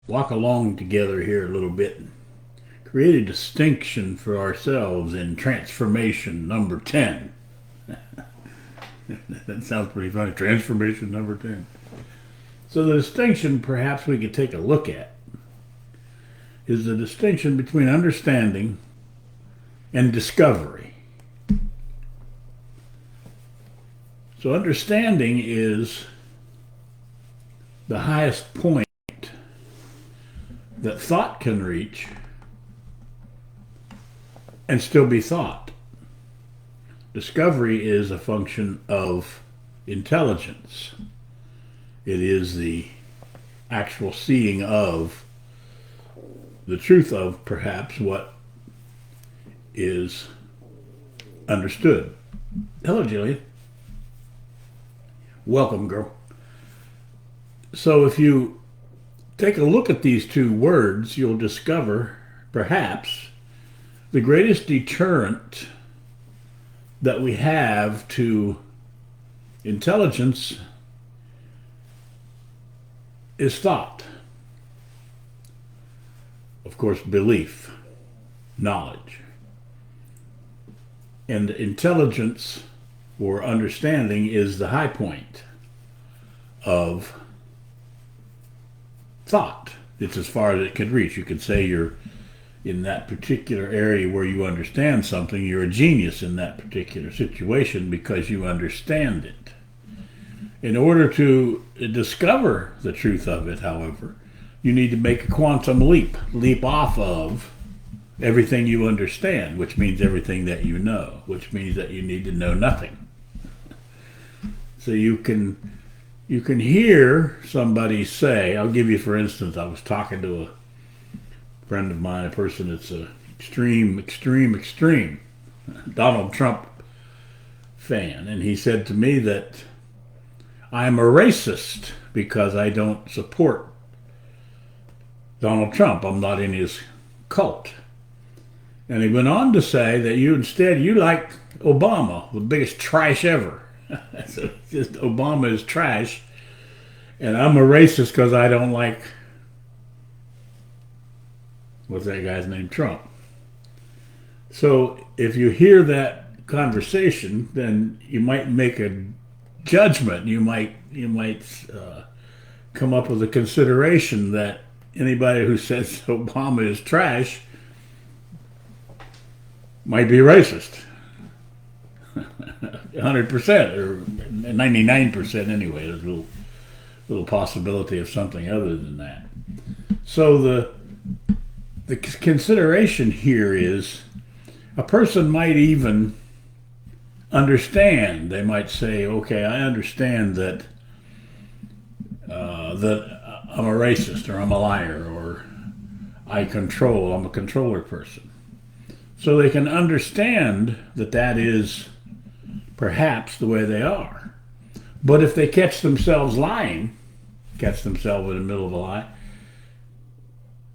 walk along together here a little bit and create a distinction for ourselves in transformation number 10. That sounds pretty funny. Transformation number 10. So, the distinction perhaps we could take a look at is the distinction between understanding and discovery. So, understanding is the highest point that thought can reach and still be thought. Discovery is a function of intelligence. It is the actual seeing of the truth of perhaps what is understood. Hello, Jillian. Welcome, girl. So if you take a look at these two words, you'll discover perhaps the greatest deterrent that we have to intelligence is thought. Of course, belief, knowledge. And intelligence or understanding is the high point of thought. It's as far as it can reach. You could say you're in that particular area where you understand something, you're a genius in that particular situation because you understand it. In order to discover the truth of it, however, you need to make a quantum leap off of everything you understand, which means everything that you know, which means that you need to know nothing. So you can hear somebody say, I'll give you for instance, I was talking to a friend of mine, a person that's a extreme Donald Trump fan, and he said to me that I'm a racist because I don't support Donald Trump. I'm not in his cult. And he went on to say that you like Obama, the biggest trash ever. So just Obama is trash, and I'm a racist because I don't like, what's that guy's name, Trump. So if you hear that conversation, then you might make a judgment. You might come up with a consideration that anybody who says Obama is trash might be racist. 100% or 99% anyway. There's a little possibility of something other than that. So the consideration here is a person might even understand. They might say, okay, I understand that I'm a racist, or I'm a liar, or I'm a controller person. So they can understand that that is perhaps the way they are. But if they catch themselves lying, catch themselves in the middle of a lie,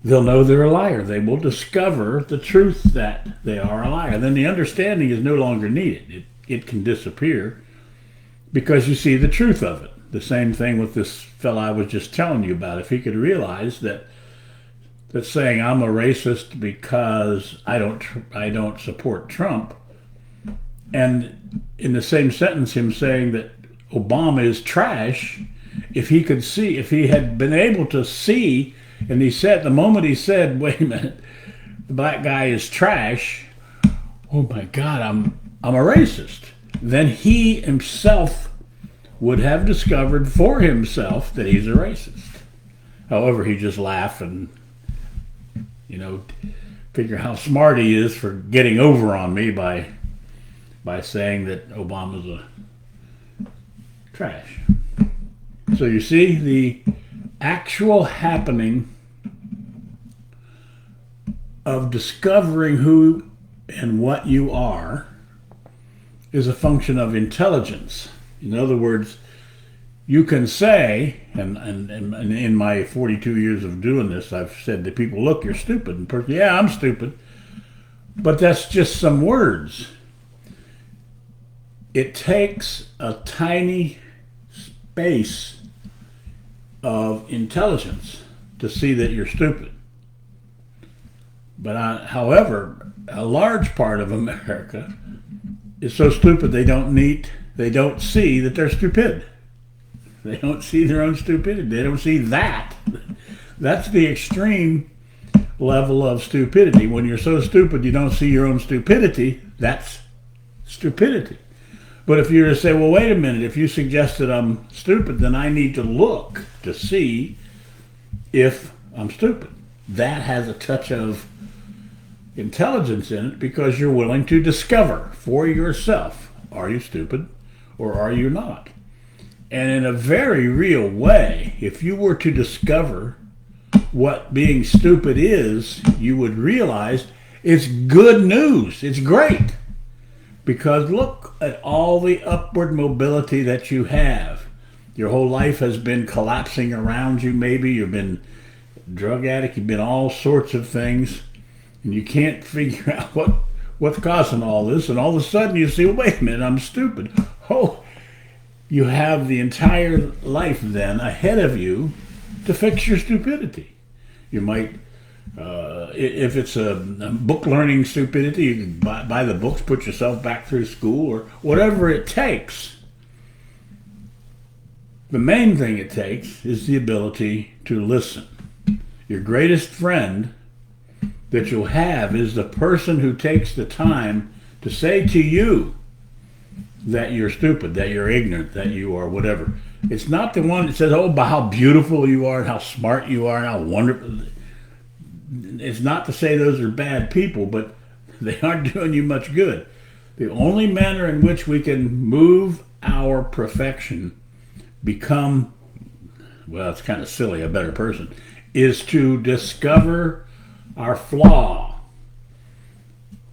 they'll know they're a liar. They will discover the truth that they are a liar. Then the understanding is no longer needed. It can disappear because you see the truth of it. The same thing with this fellow I was just telling you about. If he could realize that saying I'm a racist because I don't support Trump, and in the same sentence him saying that Obama is trash, if he had been able to see, and the moment he said, wait a minute, the black guy is trash, oh my God, I'm a racist, then he himself would have discovered for himself that he's a racist. However, he just laughed and, figure how smart he is for getting over on me by saying that Obama's a trash. So you see, the actual happening of discovering who and what you are is a function of intelligence. In other words, you can say, and in my 42 years of doing this, I've said to people, look, you're stupid. And yeah, I'm stupid. But that's just some words. It takes a tiny space of intelligence to see that you're stupid. But however, a large part of America is so stupid they don't see that they're stupid. They don't see their own stupidity. They don't see that. That's the extreme level of stupidity. When you're so stupid you don't see your own stupidity, that's stupidity. But if you were to say, well, wait a minute, if you suggest that I'm stupid, then I need to look to see if I'm stupid. That has a touch of intelligence in it because you're willing to discover for yourself, are you stupid or are you not? And in a very real way, if you were to discover what being stupid is, you would realize it's good news. It's great. Because look at all the upward mobility that you have. Your whole life has been collapsing around you, maybe. You've been a drug addict. You've been all sorts of things. And you can't figure out what's causing all this. And all of a sudden you see, wait a minute, I'm stupid. Oh, you have the entire life then ahead of you to fix your stupidity. You might... if it's a book learning stupidity, you can buy the books, put yourself back through school, or whatever it takes. The main thing it takes is the ability to listen. Your greatest friend that you'll have is the person who takes the time to say to you that you're stupid, that you're ignorant, that you are whatever. It's not the one that says, oh, but how beautiful you are, and how smart you are, and how wonderful. It's not to say those are bad people, but they aren't doing you much good. The only manner in which we can move our perfection, become, well, it's kind of silly, a better person, is to discover our flaw.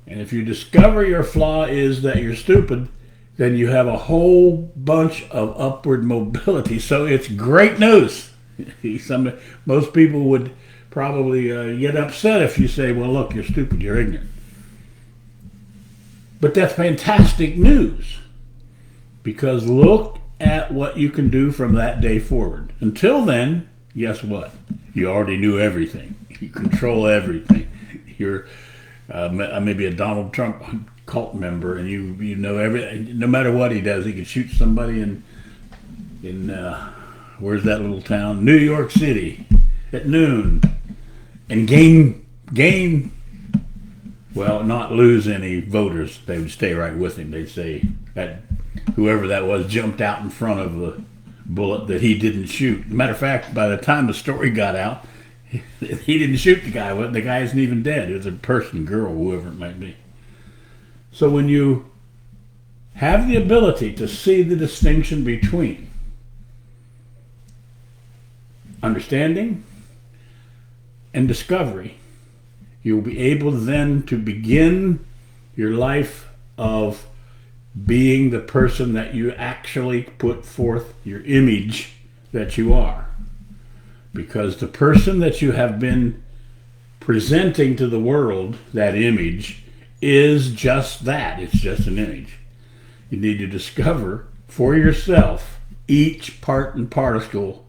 And if you discover your flaw is that you're stupid, then you have a whole bunch of upward mobility. So it's great news. Most people would probably get upset if you say, well, look, you're stupid, you're ignorant. But that's fantastic news, because look at what you can do from that day forward. Until then, guess what? You already knew everything. You control everything. You're maybe a Donald Trump cult member, and you know everything. No matter what he does, he can shoot somebody in where's that little town? New York City at noon. And not lose any voters. They would stay right with him. They'd say that whoever that was jumped out in front of the bullet that he didn't shoot. Matter of fact, by the time the story got out, he didn't shoot the guy. The guy isn't even dead. It was a person, girl, whoever it might be. So when you have the ability to see the distinction between understanding and discovery, you'll be able then to begin your life of being the person that you actually put forth, your image that you are. Because the person that you have been presenting to the world, that image, is just that. It's just an image. You need to discover for yourself each part and particle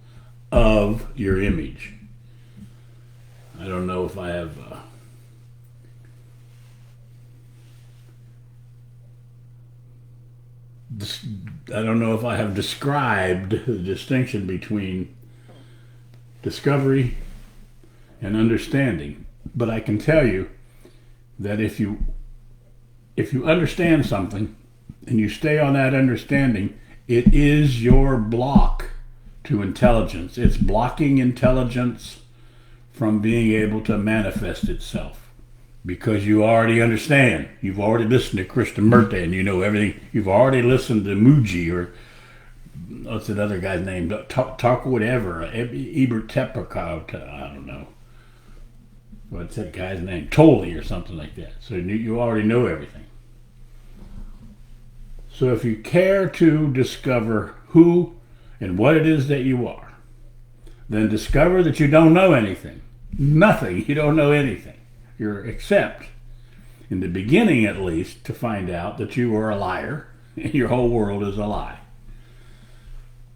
of your image. I don't know if I have described the distinction between discovery and understanding, but I can tell you that if you understand something and you stay on that understanding, it is your block to intelligence. It's blocking intelligence from being able to manifest itself, because you already understand. You've already listened to Krishnamurti and you know everything. You've already listened to Muji, or what's that other guy's name? Talk whatever. Ebert Tepperkau, I don't know. What's that guy's name? Tolle or something like that. So you already know everything. So if you care to discover who and what it is that you are, then discover that you don't know anything. Nothing. You don't know anything. You're except, in the beginning at least, to find out that you are a liar and your whole world is a lie.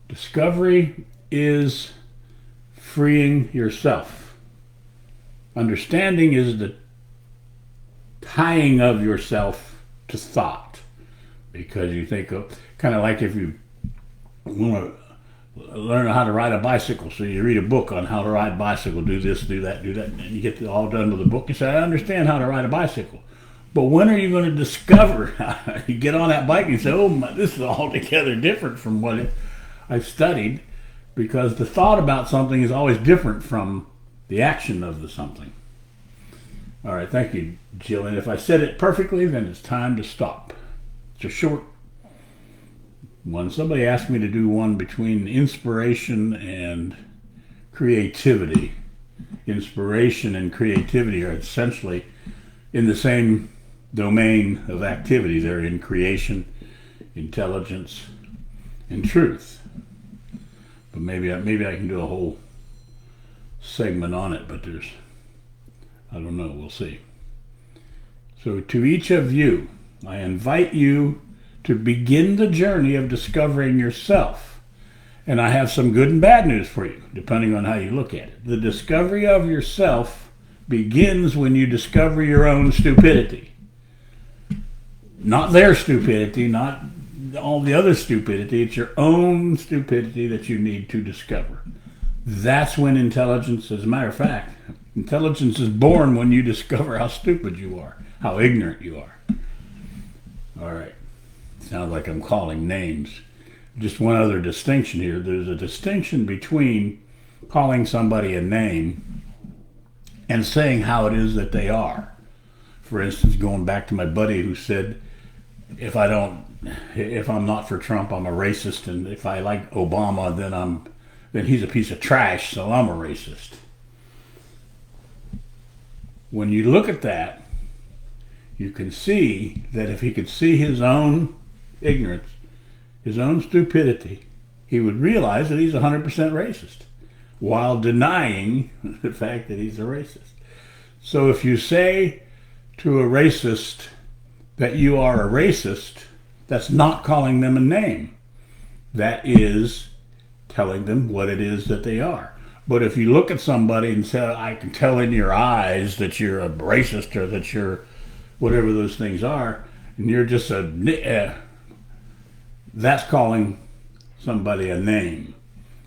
Discovery is freeing yourself. Understanding is the tying of yourself to thought, because you think of, kind of like if you want to learn how to ride a bicycle, so you read a book on how to ride a bicycle, do this, do that, and you get it all done with the book. You say, I understand how to ride a bicycle. But when are you going to discover, you get on that bike and you say, oh, this is altogether different from what I've studied, because the thought about something is always different from the action of the something. All right, thank you, Jill. And if I said it perfectly, then it's time to stop. It's a short one. Somebody asked me to do one between inspiration and creativity. Inspiration and creativity are essentially in the same domain of activity. They're in creation, intelligence, and truth. But maybe I can do a whole segment on it, but I don't know, we'll see. So to each of you, I invite you to begin the journey of discovering yourself. And I have some good and bad news for you, depending on how you look at it. The discovery of yourself begins when you discover your own stupidity. Not their stupidity, not all the other stupidity. It's your own stupidity that you need to discover. That's when intelligence, as a matter of fact, intelligence is born when you discover how stupid you are, how ignorant you are. All right. Sounds like I'm calling names. Just one other distinction here. There's a distinction between calling somebody a name and saying how it is that they are. For instance, going back to my buddy who said, if I'm not for Trump, I'm a racist, and if I like Obama, then he's a piece of trash, so I'm a racist. When you look at that, you can see that if he could see his own ignorance, his own stupidity, he would realize that he's 100% racist while denying the fact that he's a racist. So if you say to a racist that you are a racist, that's not calling them a name. That is telling them what it is that they are. But if you look at somebody and say, I can tell in your eyes that you're a racist or that you're whatever those things are, and you're just that's calling somebody a name.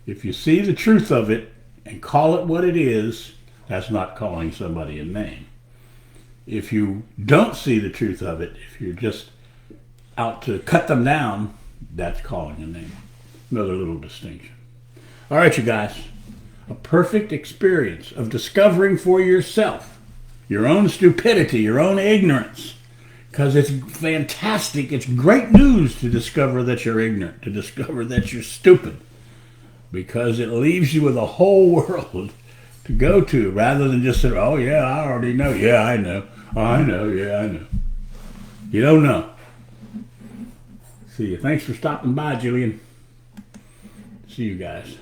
If you see the truth of it and call it what it is, that's not calling somebody a name. If you don't see the truth of it, if you're just out to cut them down, that's calling a name. Another little distinction. All right, you guys. A perfect experience of discovering for yourself your own stupidity, your own ignorance. Because it's fantastic. It's great news to discover that you're ignorant, to discover that you're stupid. Because it leaves you with a whole world to go to rather than just say, oh, yeah, I already know. Yeah, I know. Oh, I know. Yeah, I know. You don't know. See you. Thanks for stopping by, Jillian. See you guys.